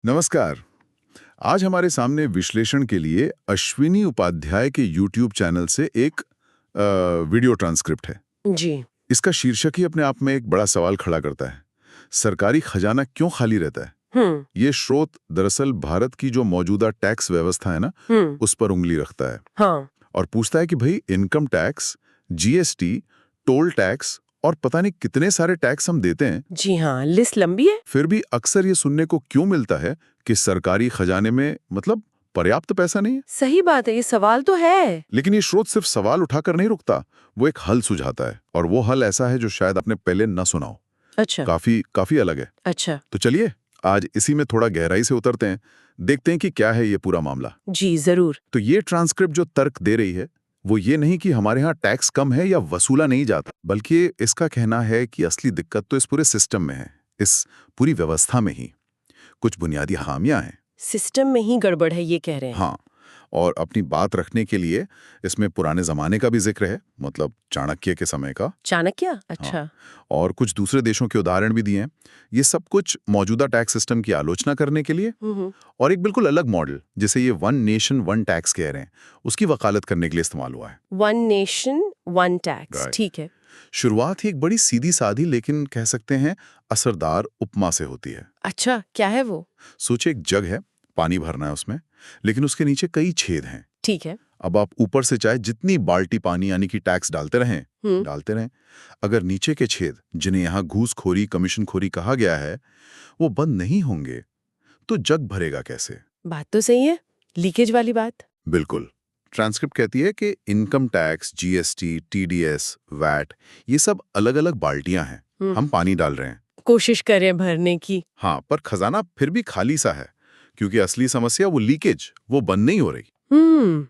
नमस्कार। आज हमारे सामने विश्लेषण के लिए अश्विनी उपाध्याय के YouTube चैनल से एक वीडियो ट्रांसक्रिप्ट है। जी। इसका शीर्षक ही अपने आप में एक बड़ा सवाल खड़ा करता है। सरकारी खजाना क्यों खाली रहता है? ये स्रोत दरअसल भारत की जो मौजूदा टैक्स व्यवस्था है ना, उस पर उंगली रखता है। हाँ। और पूछता है कि भाई income tax, GST, toll tax और पता नहीं कितने सारे टैक्स हम देते हैं। जी हाँ, लिस्ट लंबी है। फिर भी अक्सर ये सुनने को क्यों मिलता है कि सरकारी खजाने में मतलब पर्याप्त पैसा नहीं है। सही बात है, ये सवाल तो है। लेकिन ये स्रोत सिर्फ सवाल उठाकर नहीं रुकता, वो एक हल सुझाता है और वो हल ऐसा है जो शायद आपने पहले न सुना हो। अच्छा। काफी अलग है। अच्छा। तो चलिए आज इसी में थोड़ा गहराई से उतरते हैं, देखते हैं कि क्या है ये पूरा मामला। जी जरूर। तो ये ट्रांसक्रिप्ट जो तर्क दे रही है वो ये नहीं कि हमारे यहाँ टैक्स कम है या वसूला नहीं जाता, बल्कि इसका कहना है कि असली दिक्कत तो इस पूरे सिस्टम में है, इस पूरी व्यवस्था में ही कुछ बुनियादी खामियां हैं। सिस्टम में ही गड़बड़ है, ये कह रहे हैं। हाँ, और अपनी बात रखने के लिए इसमें पुराने जमाने का भी जिक्र है, मतलब चाणक्य के समय का। चाणक्य? अच्छा। हाँ, और कुछ दूसरे देशों के उदाहरण भी दिए हैं। ये सब कुछ मौजूदा टैक्स सिस्टम की आलोचना करने के लिए और एक बिल्कुल अलग मॉडल जिसे ये वन नेशन वन टैक्स कह रहे हैं, उसकी वकालत करने के लिए इस्तेमाल हुआ है। वन नेशन वन टैक्स, ठीक है। शुरुआत ही एक बड़ी सीधी साधी लेकिन कह सकते हैं असरदार उपमा से होती है। अच्छा, क्या है वो? सोचे एक जग है, पानी भरना है उसमें, लेकिन उसके नीचे कई छेद हैं। ठीक है। अब आप ऊपर से चाहे जितनी बाल्टी पानी यानी कि टैक्स डालते रहें, अगर नीचे के छेद जिन्हें यहाँ घूसखोरी कमीशनखोरी कहा गया है वो बंद नहीं होंगे तो जग भरेगा कैसे? बात तो सही है, लीकेज वाली बात। बिल्कुल। ट्रांसक्रिप्ट कहती है कि income tax, GST, TDS, VAT ये सब अलग अलग बाल्टियां हैं। हम पानी डाल रहे हैं, कोशिश करें भरने की। हाँ, पर खजाना फिर भी खाली सा है क्योंकि असली समस्या वो लीकेज, वो बंद नहीं हो रही।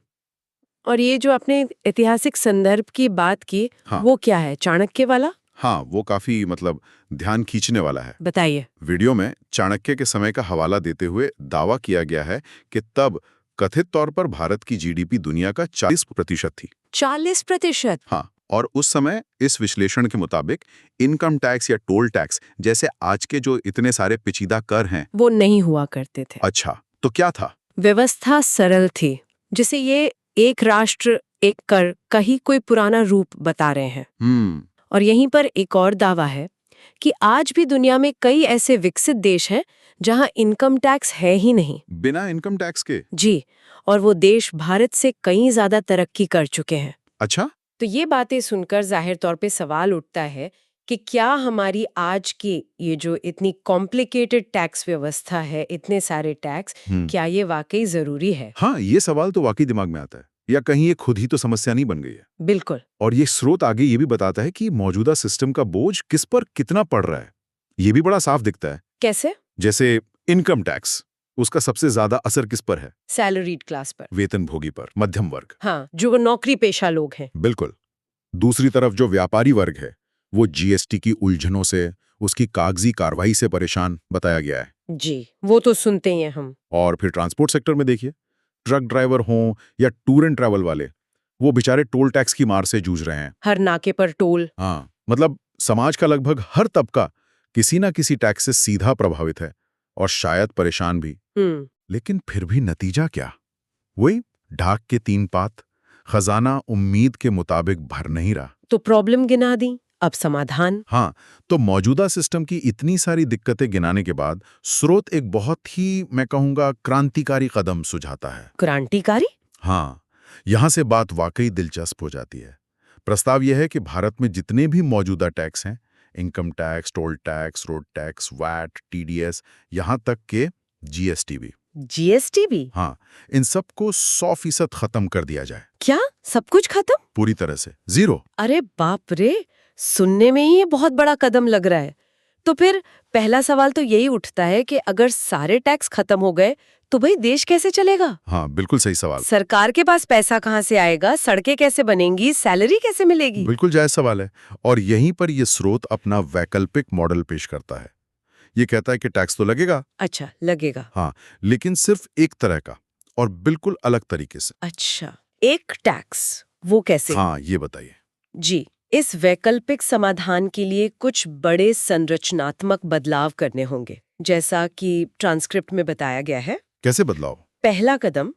और ये जो आपने ऐतिहासिक संदर्भ की बात की, हाँ, वो क्या है, चाणक्य वाला? हाँ, वो काफी मतलब ध्यान खींचने वाला है। बताइए। वीडियो में चाणक्य के समय का हवाला देते हुए दावा किया गया है कि तब कथित तौर पर भारत की जीडीपी दुनिया का 40% थी। 40%? हाँ, और उस समय इस विश्लेषण के मुताबिक इनकम टैक्स या टोल टैक्स जैसे आज के जो इतने सारे पेचीदा कर हैं वो नहीं हुआ करते थे। अच्छा, तो क्या था? व्यवस्था सरल थी, जिसे ये एक राष्ट्र एक कर का ही कोई पुराना रूप बता रहे हैं। और यहीं पर एक और दावा है कि आज भी दुनिया में कई ऐसे विकसित देश हैं जहां इनकम टैक्स है ही नहीं। बिना इनकम टैक्स के? जी, और वो देश भारत से कई ज्यादा तरक्की कर चुके हैं। अच्छा, तो ये बातें सुनकर जाहिर तौर पे सवाल उठता है कि क्या हमारी आज की ये जो इतनी कॉम्प्लिकेटेड टैक्स व्यवस्था है, इतने सारे टैक्स, क्या ये वाकई जरूरी है? हाँ, ये सवाल तो वाकई दिमाग में आता है, या कहीं ये खुद ही तो समस्या नहीं बन गई है? बिल्कुल। और ये स्रोत आगे ये भी बताता है कि मौजूदा सिस्टम का बोझ किस पर कितना पड़ रहा है। ये भी बड़ा साफ दिखता है। कैसे? जैसे इनकम टैक्स, उसका सबसे ज्यादा असर किस पर है? सैलरीड क्लास पर, वेतनभोगी पर, मध्यम वर्ग। हाँ, जो नौकरी पेशा लोग हैं। बिल्कुल। दूसरी तरफ जो व्यापारी वर्ग है वो जीएसटी की उलझनों से, उसकी कागजी कार्रवाई से परेशान बताया गया है। जी, वो तो सुनते ही हैं हम। और फिर ट्रांसपोर्ट सेक्टर में देखिए, ट्रक ड्राइवर हों या टूर एंड ट्रैवल वाले, वो बेचारे टोल टैक्स की मार से जूझ रहे हैं। हर नाके पर टोल। हाँ, मतलब समाज का लगभग हर तबका किसी ना किसी टैक्स से सीधा प्रभावित है और शायद परेशान भी। लेकिन फिर भी नतीजा क्या? वही ढाक के 3 पात, खजाना उम्मीद के मुताबिक भर नहीं रहा। तो प्रॉब्लम गिना दी, अब समाधान? हाँ, तो मौजूदा सिस्टम की इतनी सारी दिक्कतें गिनाने के बाद स्रोत एक बहुत ही, मैं कहूंगा, क्रांतिकारी कदम सुझाता है। क्रांतिकारी? हाँ, यहां से बात वाकई दिलचस्प हो जाती है। प्रस्ताव यह है कि भारत में जितने भी मौजूदा टैक्स हैं, income tax, toll tax, road tax, VAT, TDS, यहां तक के जीएसटी भी। जीएसटी भी? हाँ, इन सबको 100% खत्म कर दिया जाए। क्या सब कुछ खत्म? पूरी तरह से जीरो। अरे बाप रे, सुनने में ही ये बहुत बड़ा कदम लग रहा है। तो फिर पहला सवाल तो यही उठता है कि अगर सारे टैक्स खत्म हो गए तो भाई देश कैसे चलेगा? हाँ, बिल्कुल सही सवाल। सरकार के पास पैसा कहाँ से आएगा? सड़कें कैसे बनेंगी? सैलरी कैसे मिलेगी? बिल्कुल जायज सवाल है। और यहीं पर यह स्रोत अपना वैकल्पिक मॉडल पेश करता है। ये कहता है कि टैक्स तो लगेगा। अच्छा, लगेगा। हाँ, लेकिन सिर्फ एक तरह का और बिल्कुल अलग तरीके से। अच्छा, एक टैक्स, वो कैसे? हाँ, ये बताइए। जी, इस वैकल्पिक समाधान के लिए कुछ बड़े संरचनात्मक बदलाव करने होंगे। जैसा कि ट्रांसक्रिप्ट में बताया गया है। कैसे बदलाव? पहला कदम,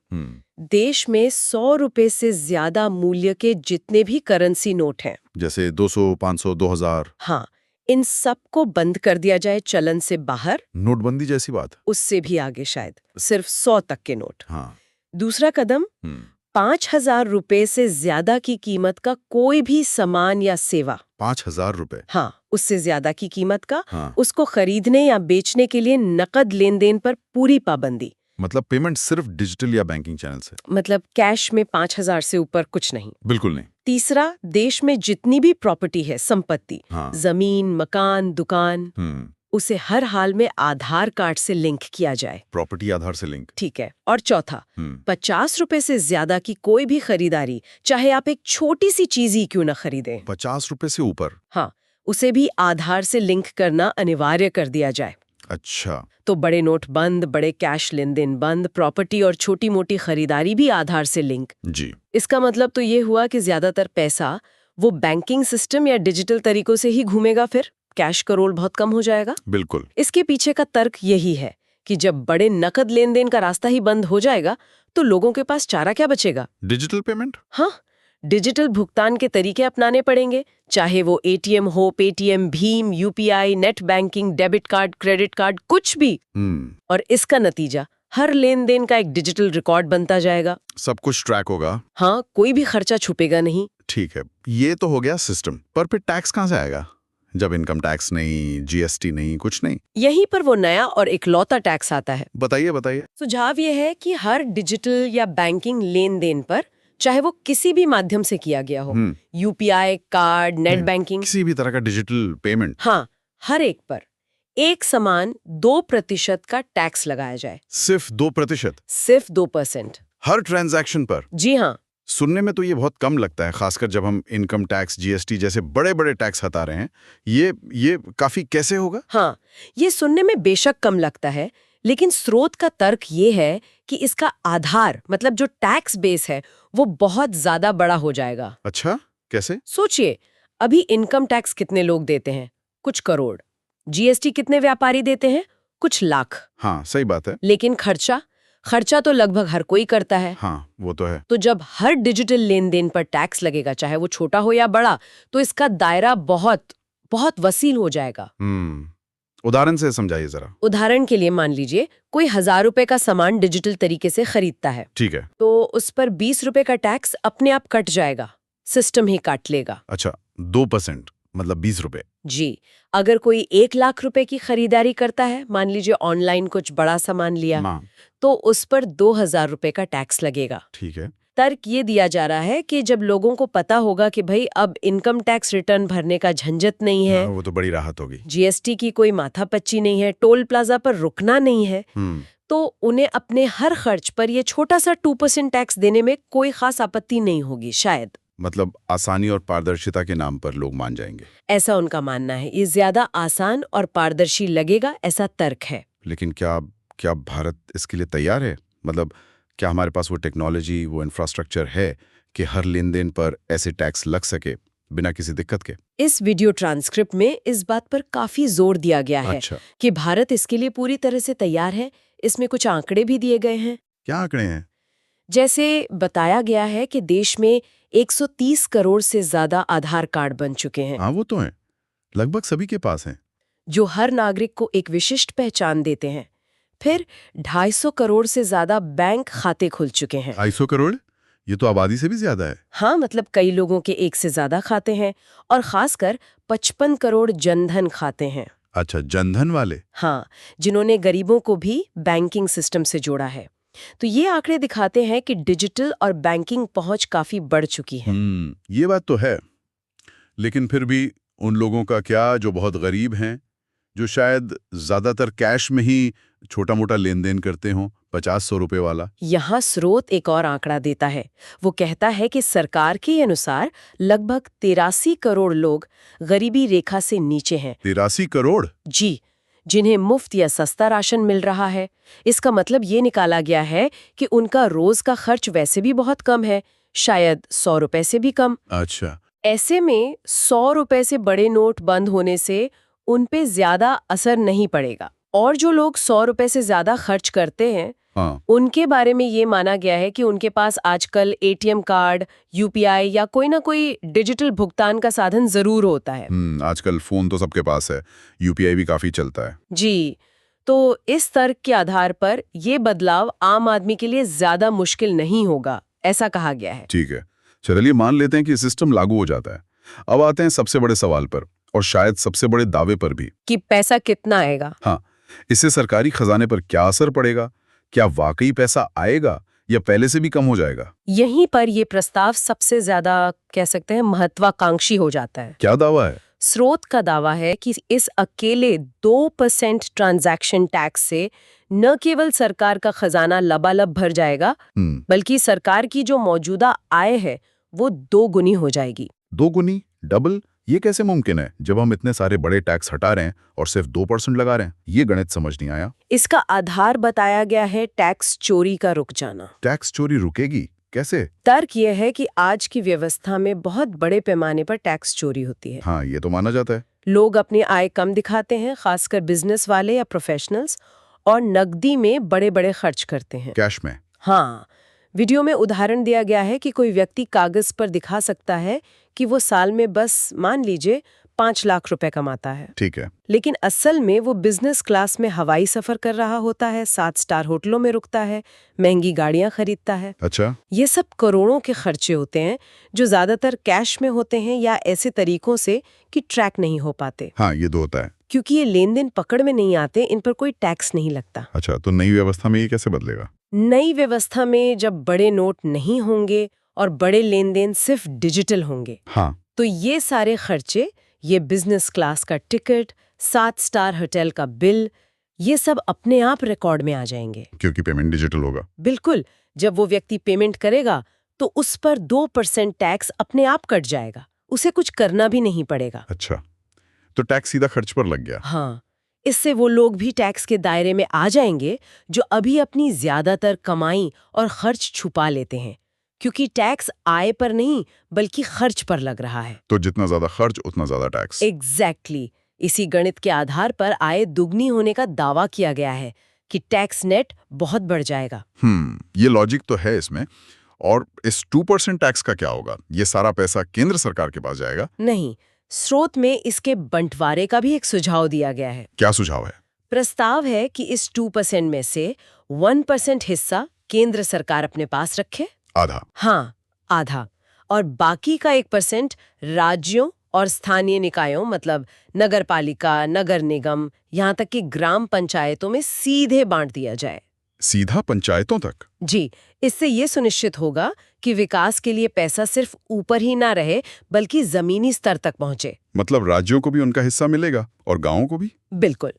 देश में 100 रुपए से ज्यादा मूल्य के जितने भी करेंसी नोट हैं, जैसे 200, 500, 2000, हाँ, इन सबको बंद कर दिया जाए चलन से बाहर। नोटबंदी जैसी बात। उससे भी आगे शायद, सिर्फ 100 तक के नोट। हाँ। दूसरा कदम, 5,000 रुपए से ज्यादा की कीमत का कोई भी सामान या सेवा, 5,000 रुपए, हाँ, उससे ज्यादा की कीमत का, हाँ। उसको खरीदने या बेचने के लिए नकद लेन देन पर पूरी पाबंदी। मतलब पेमेंट सिर्फ डिजिटल या बैंकिंग चैनल से, मतलब कैश में 5,000 से ऊपर कुछ नहीं। बिल्कुल नहीं। तीसरा, देश में जितनी भी प्रॉपर्टी है, संपत्ति, हाँ। जमीन, मकान, दुकान, उसे हर हाल में आधार कार्ड से लिंक किया जाए। प्रॉपर्टी आधार से लिंक, ठीक है। और चौथा, 50 रुपए से ज्यादा की कोई भी खरीदारी, चाहे आप एक छोटी सी चीज ही क्यों न खरीदें, 50 रुपए से ऊपर, हाँ, उसे भी आधार से लिंक करना अनिवार्य कर दिया जाए। अच्छा। तो बड़े नोट बंद, बड़े कैश लेन देन बंद, प्रॉपर्टी और छोटी मोटी खरीदारी भी आधार से लिंक। जी। इसका मतलब तो ये हुआ कि ज्यादातर पैसा वो बैंकिंग सिस्टम या डिजिटल तरीकों से ही घूमेगा, फिर कैश का रोल बहुत कम हो जाएगा। बिल्कुल। इसके पीछे का तर्क यही है कि जब बड़े नकद लेन देन का रास्ता ही बंद हो जाएगा तो लोगों के पास चारा क्या बचेगा? Digital payment. हाँ, डिजिटल भुगतान के तरीके अपनाने पड़ेंगे, चाहे वो एटीएम हो, Paytm, Bhim, UPI, net banking, debit card, credit card, कुछ भी। और इसका नतीजा हर लेन देन का एक डिजिटल रिकॉर्ड बनता जाएगा। सब कुछ ट्रैक होगा। हाँ, कोई भी खर्चा छुपेगा नहीं। ठीक है, ये तो हो गया सिस्टम, पर फिर टैक्स कहाँ से आएगा जब इनकम टैक्स नहीं, जीएसटी नहीं, कुछ नहीं? यहीं पर वो नया और इकलौता टैक्स आता है। बताइए बताइए। सुझाव ये है कि हर डिजिटल या बैंकिंग लेन देन पर, चाहे वो किसी भी माध्यम से किया गया हो, यूपीआई, कार्ड, नेट बैंकिंग, किसी भी तरह का डिजिटल पेमेंट, हाँ, हर एक पर एक समान 2% का टैक्स लगाया जाए। सिर्फ 2%? सिर्फ 2%। हर ट्रांजैक्शन पर? जी हाँ। सुनने में तो ये बहुत कम लगता है, खासकर जब हम इनकम टैक्स, जीएसटी जैसे बड़े बड़े टैक्स हटा रहे हैं। ये काफी कैसे होगा? हाँ, ये सुनने में बेशक कम लगता है, लेकिन स्रोत का तर्क ये है कि इसका आधार, मतलब जो टैक्स बेस है, वो बहुत ज्यादा बड़ा हो जाएगा। अच्छा, कैसे? सोचिए, अभी इनकम टैक्स कितने लोग देते हैं? कुछ करोड़। जीएसटी कितने व्यापारी देते हैं? कुछ लाख। हाँ, सही बात है। लेकिन खर्चा तो लगभग हर कोई करता है। हाँ, वो तो है। तो जब हर डिजिटल लेन देन पर टैक्स लगेगा, चाहे वो छोटा हो या बड़ा, तो इसका दायरा बहुत बहुत वसील हो जाएगा। उदाहरण से समझाइए जरा। उदाहरण के लिए मान लीजिए कोई 1,000 रुपए का सामान डिजिटल तरीके से खरीदता है। ठीक है। तो उस पर 20 रुपए का टैक्स अपने आप कट जाएगा, सिस्टम ही काट लेगा। अच्छा, 2% मतलब 20 रुपए। जी। अगर कोई 1 लाख रुपए की खरीदारी करता है, मान लीजिए ऑनलाइन कुछ बड़ा सामान लिया, तो उस पर 2,000 रुपए का टैक्स लगेगा। ठीक है। तर्क ये दिया जा रहा है कि जब लोगों को पता होगा कि भाई अब इनकम टैक्स रिटर्न भरने का झंझट नहीं है, वो तो बड़ी राहत होगी, जीएसटी की कोई माथापच्ची नहीं है, टोल प्लाजा पर रुकना नहीं है, तो उन्हें अपने हर खर्च पर ये छोटा सा 2% टैक्स देने में कोई खास आपत्ति नहीं होगी शायद। मतलब आसानी और पारदर्शिता के नाम पर लोग मान जाएंगे, ऐसा उनका मानना है। ये ज्यादा आसान और पारदर्शी लगेगा, ऐसा तर्क है। लेकिन क्या भारत इसके लिए तैयार है? मतलब क्या हमारे पास वो टेक्नोलॉजी, वो इंफ्रास्ट्रक्चर है कि हर लेन देन पर ऐसे टैक्स लग सके बिना किसी दिक्कत के? इस वीडियो ट्रांसक्रिप्ट में इस बात पर काफी जोर दिया गया है कि भारत इसके लिए पूरी तरह से तैयार है। इसमें कुछ आंकड़े भी दिए गए हैं। क्या आंकड़े हैं? जैसे बताया गया है कि देश में 130 करोड़ से ज्यादा आधार कार्ड बन चुके हैं। हाँ, वो तो है, लगभग सभी के पास हैं, जो हर नागरिक को एक विशिष्ट पहचान देते हैं। फिर 250 करोड़ से ज्यादा बैंक खाते खुल चुके हैं। 250 करोड़? ये तो आबादी से भी ज्यादा है। हाँ, मतलब कई लोगों के एक से ज्यादा खाते हैं, और खासकर 55 करोड़ जनधन खाते हैं। अच्छा, जनधन वाले? हाँ, जिन्होंने गरीबों को भी बैंकिंग सिस्टम से जोड़ा है। तो ये आंकड़े दिखाते हैं कि डिजिटल और बैंकिंग पहुंच काफी बढ़ चुकी है। ये बात तो है, लेकिन फिर भी उन लोगों का क्या जो बहुत गरीब हैं, जो शायद ज्यादातर कैश में ही छोटा मोटा लेन देन करते हों, 50-100 रुपए वाला? यहाँ स्रोत एक और आंकड़ा देता है। वो कहता है कि सरकार के अनुसार लगभग 83 करोड़ लोग गरीबी रेखा से नीचे हैं। 83 करोड़? जी, जिन्हें मुफ्त या सस्ता राशन मिल रहा है। इसका मतलब ये निकाला गया है कि उनका रोज का खर्च वैसे भी बहुत कम है, शायद 100 रुपए से भी कम। अच्छा। ऐसे में 100 रुपए से बड़े नोट बंद होने से उन पे ज्यादा असर नहीं पड़ेगा। और जो लोग 100 रुपए से ज्यादा खर्च करते हैं हाँ, उनके बारे में ये माना गया है कि उनके पास आजकल एटीएम कार्ड, यूपीआई या कोई ना कोई डिजिटल भुगतान का साधन जरूर होता है। आजकल फोन तो सबके पास है, यूपीआई भी काफी चलता है। जी, तो इस तर्क के आधार पर ये बदलाव आम आदमी के लिए ज्यादा मुश्किल नहीं होगा, ऐसा कहा गया है। ठीक है, चलिए मान लेते हैं कि सिस्टम लागू हो जाता है। अब आते हैं सबसे बड़े सवाल पर, और शायद सबसे बड़े दावे पर भी। कि पैसा कितना आएगा? हाँ, इससे सरकारी खजाने पर क्या असर पड़ेगा? क्या वाकई पैसा आएगा या पहले से भी कम हो जाएगा? यहीं पर ये प्रस्ताव सबसे ज्यादा कह सकते हैं महत्वाकांक्षी हो जाता है। क्या दावा है? स्रोत का दावा है कि इस अकेले 2% ट्रांजैक्शन टैक्स से न केवल सरकार का खजाना लबालब भर जाएगा, बल्कि सरकार की जो मौजूदा आय है वो 2 गुनी हो जाएगी। 2 गुनी? डबल? ये कैसे मुमकिन है जब हम इतने सारे बड़े टैक्स हटा रहे हैं और सिर्फ 2% लगा रहे हैं? ये गणित समझ नहीं आया। इसका आधार बताया गया है टैक्स चोरी का रुक जाना। टैक्स चोरी रुकेगी? कैसे? तर्क यह है कि आज की व्यवस्था में बहुत बड़े पैमाने पर टैक्स चोरी होती है। हाँ, ये तो माना जाता है। लोग अपनी आय कम दिखाते हैं, खासकर बिजनेस वाले या प्रोफेशनल्स, और नकदी में बड़े बड़े खर्च करते हैं। कैश में? हाँ, वीडियो में उदाहरण दिया गया है कि कोई व्यक्ति कागज पर दिखा सकता है कि वो साल में बस मान लीजिए 5 लाख रुपए कमाता है, ठीक है। लेकिन असल में वो बिजनेस क्लास में हवाई सफर कर रहा होता है, 7 स्टार होटलों में रुकता है, महंगी गाड़ियां खरीदता है। अच्छा। ये सब करोड़ों के खर्चे होते हैं जो ज्यादातर कैश में होते हैं या ऐसे तरीकों से कि ट्रैक नहीं हो पाते। हाँ, ये तो होता है। क्योंकि ये लेन देन पकड़ में नहीं आते, इन पर कोई टैक्स नहीं लगता। अच्छा, तो नई व्यवस्था में ये कैसे बदलेगा? नई व्यवस्था में जब बड़े नोट नहीं होंगे और बड़े लेन देन सिर्फ डिजिटल होंगे, हाँ, तो ये सारे खर्चे, ये बिजनेस क्लास का टिकट, 7 स्टार होटल का बिल, ये सब अपने आप रिकॉर्ड में आ जाएंगे। क्योंकि पेमेंट डिजिटल होगा। बिल्कुल, जब वो व्यक्ति पेमेंट करेगा तो उस पर 2% टैक्स अपने आप कट जाएगा, उसे कुछ करना भी नहीं पड़ेगा। अच्छा, तो टैक्स सीधा खर्च पर लग गया। हाँ, इससे वो लोग भी टैक्स के दायरे में आ जाएंगे जो अभी अपनी ज्यादातर कमाई और खर्च छुपा लेते हैं, क्योंकि टैक्स आय पर नहीं बल्कि खर्च पर लग रहा है। तो जितना ज्यादा खर्च उतना ज्यादा टैक्स। एग्जैक्टली। इसी गणित के आधार पर आय दुगनी होने का दावा किया गया है कि टैक्स नेट बहुत बढ़ जाएगा। ये लॉजिक तो है इसमें। और इस 2% टैक्स का क्या होगा? ये सारा पैसा केंद्र सरकार के पास जाएगा? नहीं, स्रोत में इसके बंटवारे का भी एक सुझाव दिया गया है। क्या सुझाव है? प्रस्ताव है कि इस 2% में से 1% हिस्सा केंद्र सरकार अपने पास रखे। आधा? हाँ, आधा। और बाकी का 1% राज्यों और स्थानीय निकायों, मतलब नगर पालिका, नगर निगम, यहाँ तक कि ग्राम पंचायतों में सीधे बांट दिया जाए। सीधा पंचायतों तक? जी, इससे ये सुनिश्चित होगा कि विकास के लिए पैसा सिर्फ ऊपर ही ना रहे बल्कि जमीनी स्तर तक पहुंचे। मतलब राज्यों को भी उनका हिस्सा मिलेगा और गांवों को भी? बिल्कुल।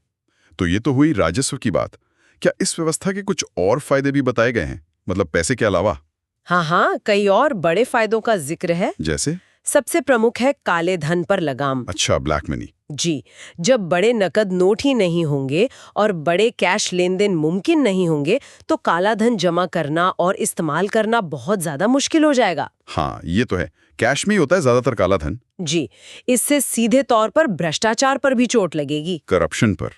तो ये तो हुई राजस्व की बात। क्या इस व्यवस्था के कुछ और फायदे भी बताए गए हैं, मतलब पैसे के अलावा? हाँ, कई और बड़े फायदों का जिक्र है। जैसे? सबसे प्रमुख है काले धन पर लगाम। अच्छा, ब्लैक मनी। जी, जब बड़े नकद नोट ही नहीं होंगे और बड़े कैश लेन देन मुमकिन नहीं होंगे तो काला धन जमा करना और इस्तेमाल करना बहुत ज्यादा मुश्किल हो जाएगा। हाँ, ये तो है। कैश में ही होता है ज्यादातर काला धन। जी, इससे सीधे तौर पर भ्रष्टाचार पर भी चोट लगेगी। करप्शन पर?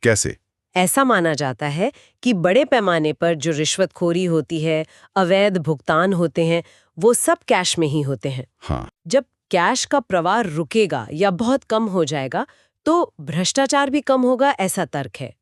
कैसे? ऐसा माना जाता है कि बड़े पैमाने पर जो रिश्वतखोरी होती है, अवैध भुगतान होते हैं, वो सब कैश में ही होते हैं। हाँ। जब कैश का प्रवाह रुकेगा या बहुत कम हो जाएगा तो भ्रष्टाचार भी कम होगा, ऐसा तर्क है।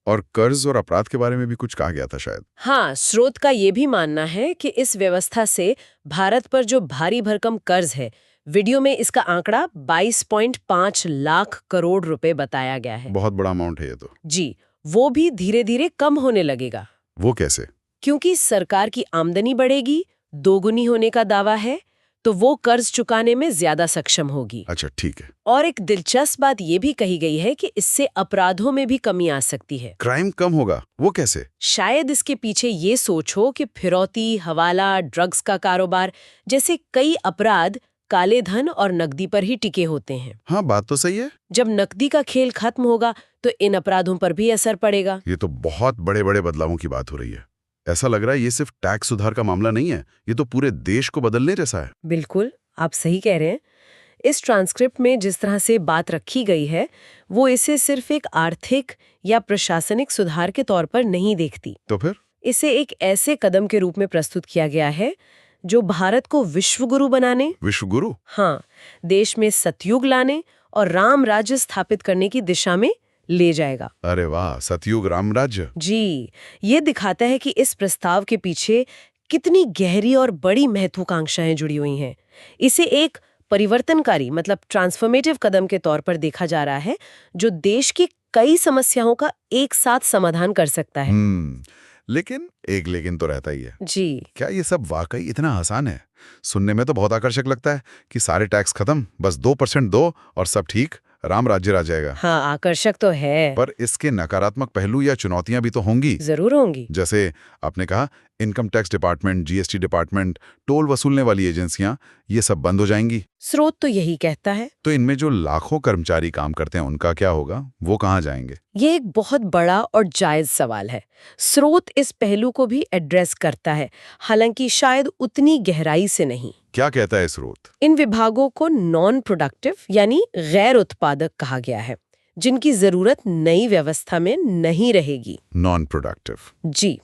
और कर्ज और अपराध के बारे में भी कुछ कहा गया था शायद। हाँ, स्रोत का ये भी मानना है कि इस व्यवस्था से भारत पर जो भारी भरकम कर्ज है, वीडियो में इसका आंकड़ा 22.5 लाख करोड़ रुपए बताया गया है। बहुत बड़ा अमाउंट है ये तो। जी, वो भी धीरे धीरे कम होने लगेगा। वो कैसे? क्योंकि सरकार की आमदनी बढ़ेगी, दोगुनी होने का दावा है, तो वो कर्ज चुकाने में ज्यादा सक्षम होगी। अच्छा, ठीक है। और एक दिलचस्प बात ये भी कही गई है कि इससे अपराधों में भी कमी आ सकती है। क्राइम कम होगा? वो कैसे? शायद इसके पीछे ये सोच हो कि फिरौती, हवाला, ड्रग्स का कारोबार जैसे कई अपराध काले धन और नकदी पर ही टिके होते हैं। हाँ, बात तो सही है। जब नकदी का खेल खत्म होगा तो इन अपराधों पर भी असर पड़ेगा। ये तो बहुत बड़े बड़े बदलावों की बात हो रही है। ऐसा लग रहा है ये सिर्फ टैक्स सुधार का मामला नहीं है, ये तो पूरे देश को बदलने जैसा है। बिल्कुल, आप सही कह रहे हैं। इस ट्रांसक्रिप्ट में जिस तरह से बात रखी गई है वो इसे सिर्फ एक आर्थिक या प्रशासनिक सुधार के तौर पर नहीं देखती। तो फिर इसे एक ऐसे कदम के रूप में प्रस्तुत किया गया है जो भारत को विश्वगुरु बनाने, विश्वगुरु, हाँ, देश में सतयुग लाने और राम राज्य स्थापित करने की दिशा में ले जाएगा। अरे वाह, सतयुग राम राज्य। जी, ये दिखाता है कि इस प्रस्ताव के पीछे कितनी गहरी और बड़ी महत्वाकांक्षाएं जुड़ी हुई हैं। इसे एक परिवर्तनकारी मतलब ट्रांसफॉर्मेटिव कदम के तौर पर देखा जा रहा है जो देश की कई समस्याओं का एक साथ समाधान कर सकता है। लेकिन एक लेकिन तो रहता ही है। जी, क्या ये सब वाकई इतना आसान है? सुनने में तो बहुत आकर्षक लगता है कि सारे टैक्स खत्म, बस 2% दो और सब ठीक, राम राज्य आ जाएगा। हाँ, आकर्षक तो है, पर इसके नकारात्मक पहलू या चुनौतियां भी तो होंगी। जरूर होंगी। जैसे आपने कहा, income tax department, GST department, toll वसूलने वाली एजेंसियां, ये सब बंद हो जाएंगी। स्रोत तो यही कहता है। तो इनमें जो लाखों कर्मचारी काम करते हैं उनका क्या होगा? वो कहाँ जाएंगे? ये एक बहुत बड़ा और जायज सवाल है। स्रोत इस पहलू को भी एड्रेस करता है, हालांकि शायद उतनी गहराई से नहीं। क्या कहता है स्रोत? इन विभागों को नॉन प्रोडक्टिव यानी गैर उत्पादक कहा गया है, जिनकी जरूरत नई व्यवस्था में नहीं रहेगी। Non productive. जी,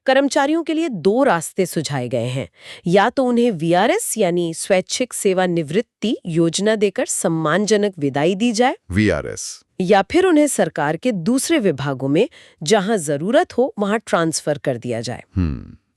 कर्मचारियों के लिए 2 रास्ते सुझाए गए हैं। या तो उन्हें वीआरएस यानी स्वैच्छिक सेवानिवृत्ति योजना देकर सम्मानजनक विदाई दी जाए, वीआरएस, या फिर उन्हें सरकार के दूसरे विभागों में जहां जरूरत हो वहां ट्रांसफर कर दिया जाए।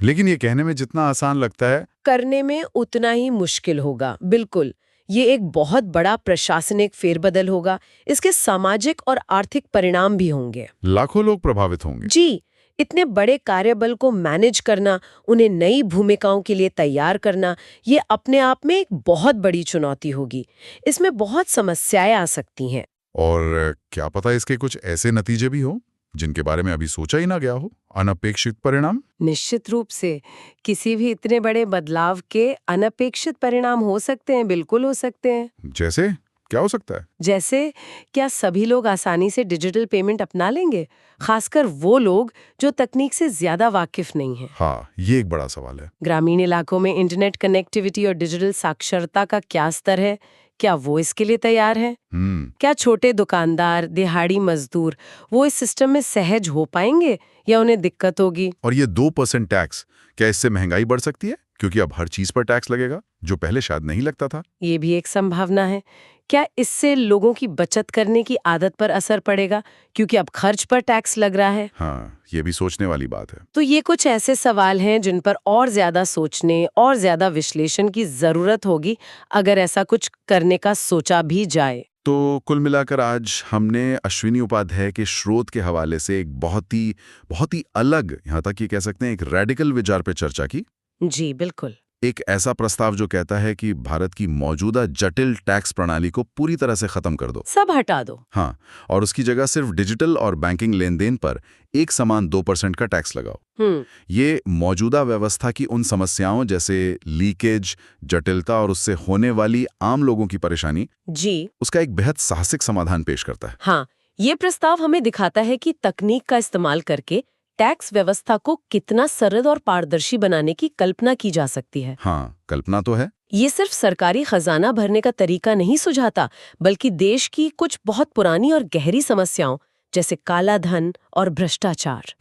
लेकिन ये कहने में जितना आसान लगता है, करने में उतना ही मुश्किल होगा। बिल्कुल, ये एक बहुत बड़ा प्रशासनिक फेरबदल होगा। इसके सामाजिक और आर्थिक परिणाम भी होंगे। लाखों लोग प्रभावित होंगे। जी, इतने बड़े कार्यबल को मैनेज करना, उन्हें नई भूमिकाओं के लिए तैयार करना, ये अपने आप में एक बहुत बड़ी चुनौती होगी। इसमें बहुत समस्याएं आ सकती हैं। और क्या पता इसके कुछ ऐसे नतीजे भी हो जिनके बारे में अभी सोचा ही ना गया हो। अनपेक्षित परिणाम। निश्चित रूप से किसी भी इतने बड़े बदलाव के अनपेक्षित परिणाम हो सकते हैं, बिल्कुल हो सकते हैं। जैसे क्या हो सकता है? जैसे क्या सभी लोग आसानी से डिजिटल पेमेंट अपना लेंगे, खासकर वो लोग जो तकनीक से ज्यादा वाकिफ नहीं हैं। हाँ, ये एक बड़ा सवाल है। ग्रामीण इलाकों में इंटरनेट कनेक्टिविटी और डिजिटल साक्षरता का क्या स्तर है, क्या वो इसके लिए तैयार है? क्या छोटे दुकानदार, दिहाड़ी मजदूर वो इस सिस्टम में सहज हो पाएंगे या उन्हें दिक्कत होगी? और ये 2% टैक्स, क्या इससे महंगाई बढ़ सकती है? क्योंकि अब हर चीज पर टैक्स लगेगा, जो पहले शायद नहीं लगता था। ये भी एक संभावना है। क्या इससे लोगों की बचत करने की आदत पर असर पड़ेगा, क्योंकि अब खर्च पर टैक्स लग रहा है? हाँ, ये भी सोचने वाली बात है। तो ये कुछ ऐसे सवाल हैं जिन पर और ज्यादा सोचने और ज्यादा विश्लेषण की जरूरत होगी अगर ऐसा कुछ करने का सोचा भी जाए। तो कुल मिलाकर आज हमने अश्विनी उपाध्याय के स्रोत के हवाले से एक बहुत ही अलग, यहाँ तक ये कह सकते हैं एक रेडिकल विचार पे चर्चा की। जी बिल्कुल। एक ऐसा प्रस्ताव जो कहता है कि भारत की मौजूदा जटिल टैक्स प्रणाली को पूरी तरह से खत्म कर दो, सब हटा दो। हाँ, और उसकी जगह सिर्फ डिजिटल और बैंकिंग लेन देन पर एक समान 2% का टैक्स लगाओ। ये मौजूदा व्यवस्था की उन समस्याओं जैसे लीकेज, जटिलता और उससे होने वाली आम लोगों की परेशानी, जी, उसका एक बेहद साहसिक समाधान पेश करता है। हाँ, ये प्रस्ताव हमें दिखाता है कि तकनीक का इस्तेमाल करके टैक्स व्यवस्था को कितना सरल और पारदर्शी बनाने की कल्पना की जा सकती है। हाँ, कल्पना तो है। ये सिर्फ सरकारी खजाना भरने का तरीका नहीं सुझाता, बल्कि देश की कुछ बहुत पुरानी और गहरी समस्याओं जैसे काला धन और भ्रष्टाचार,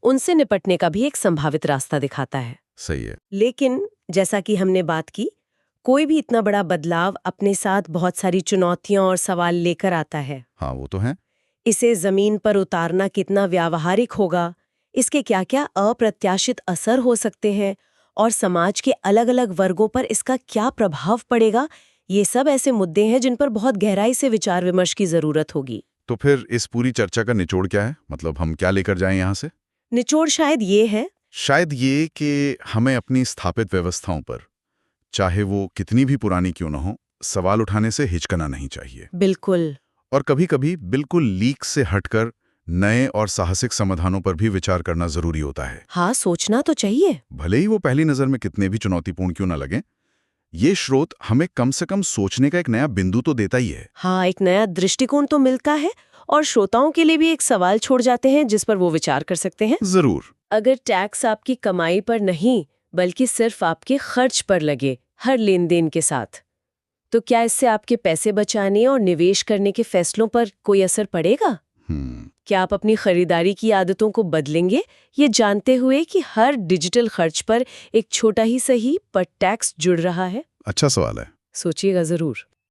उनसे निपटने का भी एक संभावित रास्ता दिखाता है। सही है। लेकिन जैसा कि हमने बात की, कोई भी इतना बड़ा बदलाव अपने साथ बहुत सारी चुनौतियां और सवाल लेकर आता है। हाँ, वो तो है। इसे जमीन पर उतारना कितना व्यावहारिक होगा, इसके क्या क्या अप्रत्याशित असर हो सकते हैं और समाज के अलग अलग वर्गों पर इसका क्या प्रभाव पड़ेगा, ये सब ऐसे मुद्दे हैं जिन पर बहुत गहराई से विचार विमर्श की जरूरत होगी। तो फिर इस पूरी चर्चा का निचोड़ क्या है? मतलब हम क्या लेकर जाएं यहाँ से? निचोड़ शायद ये कि हमें अपनी स्थापित व्यवस्थाओं पर, चाहे वो कितनी भी पुरानी क्यों न हो, सवाल उठाने से हिचकना नहीं चाहिए। बिल्कुल। और कभी-कभी बिल्कुल लीक से हटकर नए और साहसिक समाधानों पर भी विचार करना जरूरी होता है। हाँ, सोचना तो चाहिए। भले ही वो पहली नजर में कितने भी चुनौतीपूर्ण क्यों न लगे, ये स्रोत हमें कम से कम सोचने का एक नया बिंदु तो देता ही है। हाँ, एक नया दृष्टिकोण तो मिलता है और श्रोताओं के लिए भी एक सवाल छोड़ जाते हैं जिस पर वो विचार कर सकते हैं। जरूर। अगर टैक्स आपकी कमाई पर नहीं बल्कि सिर्फ आपके खर्च पर लगे हर लेन देन के साथ, तो क्या इससे आपके पैसे बचाने और निवेश करने के फैसलों पर कोई असर पड़ेगा? क्या आप अपनी खरीदारी की आदतों को बदलेंगे, ये जानते हुए कि हर डिजिटल खर्च पर एक छोटा ही सही पर टैक्स जुड़ रहा है? अच्छा सवाल है। सोचिएगा जरूर।